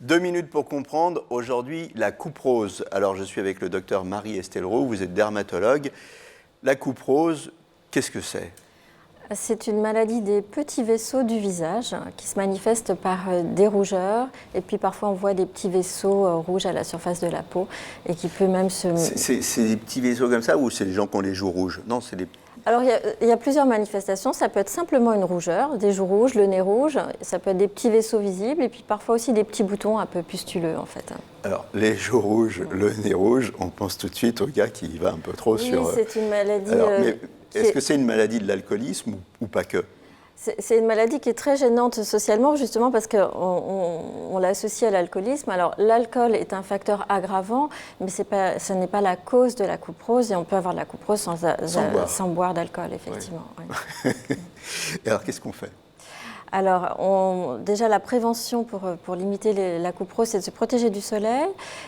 2 minutes pour comprendre, aujourd'hui, la couperose. Alors, je suis avec le docteur Marie-Estelle Roux, vous êtes dermatologue. La couperose, qu'est-ce que c'est? C'est une maladie des petits vaisseaux du visage qui se manifeste par des rougeurs et puis parfois on voit des petits vaisseaux rouges à la surface de la peau et qui peut même se... C'est des petits vaisseaux comme ça ou c'est les gens qui ont les joues rouges? Non, c'est des... Alors il y a plusieurs manifestations, ça peut être simplement une rougeur, des joues rouges, le nez rouge, ça peut être des petits vaisseaux visibles et puis parfois aussi des petits boutons un peu pustuleux en fait. Alors les joues rouges, le nez rouge, on pense tout de suite au gars qui va un peu trop sur... Oui, c'est une maladie... Alors, est-ce que c'est une maladie de l'alcoolisme ou pas que? C'est une maladie qui est très gênante socialement, justement parce qu'on l'associe à l'alcoolisme. Alors, l'alcool est un facteur aggravant, mais ce n'est pas la cause de la couperose, et on peut avoir de la couperose sans boire d'alcool, effectivement. Ouais. Ouais. Et alors, qu'est-ce qu'on fait? Alors, déjà, la prévention pour limiter la couperose, c'est de se protéger du soleil.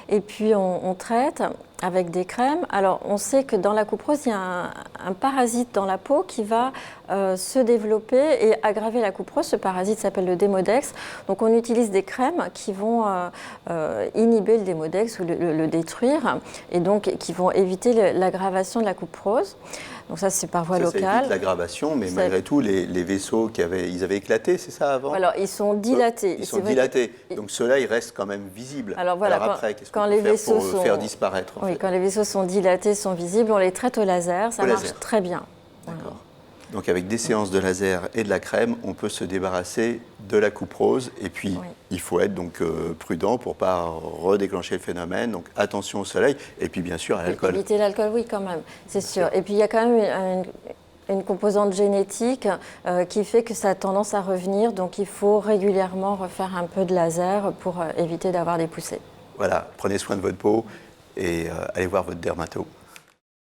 Et puis, on traite avec des crèmes. Alors, on sait que dans la couperose, il y a un parasite dans la peau qui va se développer et aggraver la couperose. Ce parasite s'appelle le démodex. Donc, on utilise des crèmes qui vont inhiber le démodex ou le détruire et donc qui vont éviter l'aggravation de la couperose. Donc ça, c'est par voie locale. Ça évite l'aggravation, mais malgré tout, les vaisseaux ils avaient éclaté, c'est ça avant? Alors, ils sont dilatés. Ils sont dilatés. Donc ceux-là, ils restent quand même visibles. Alors voilà, après, qu'est-ce qu'on peut faire pour faire disparaître en fait? Quand les vaisseaux sont dilatés, sont visibles, on les traite au laser. Ça marche très bien. D'accord. Donc avec des séances de laser et de la crème, on peut se débarrasser de la couperose. Et puis, il faut être donc prudent pour ne pas redéclencher le phénomène. Donc attention au soleil et puis bien sûr à l'alcool. Éviter l'alcool, oui, quand même, c'est sûr. Et puis il y a quand même une composante génétique qui fait que ça a tendance à revenir. Donc il faut régulièrement refaire un peu de laser pour éviter d'avoir des poussées. Voilà, prenez soin de votre peau et allez voir votre dermato.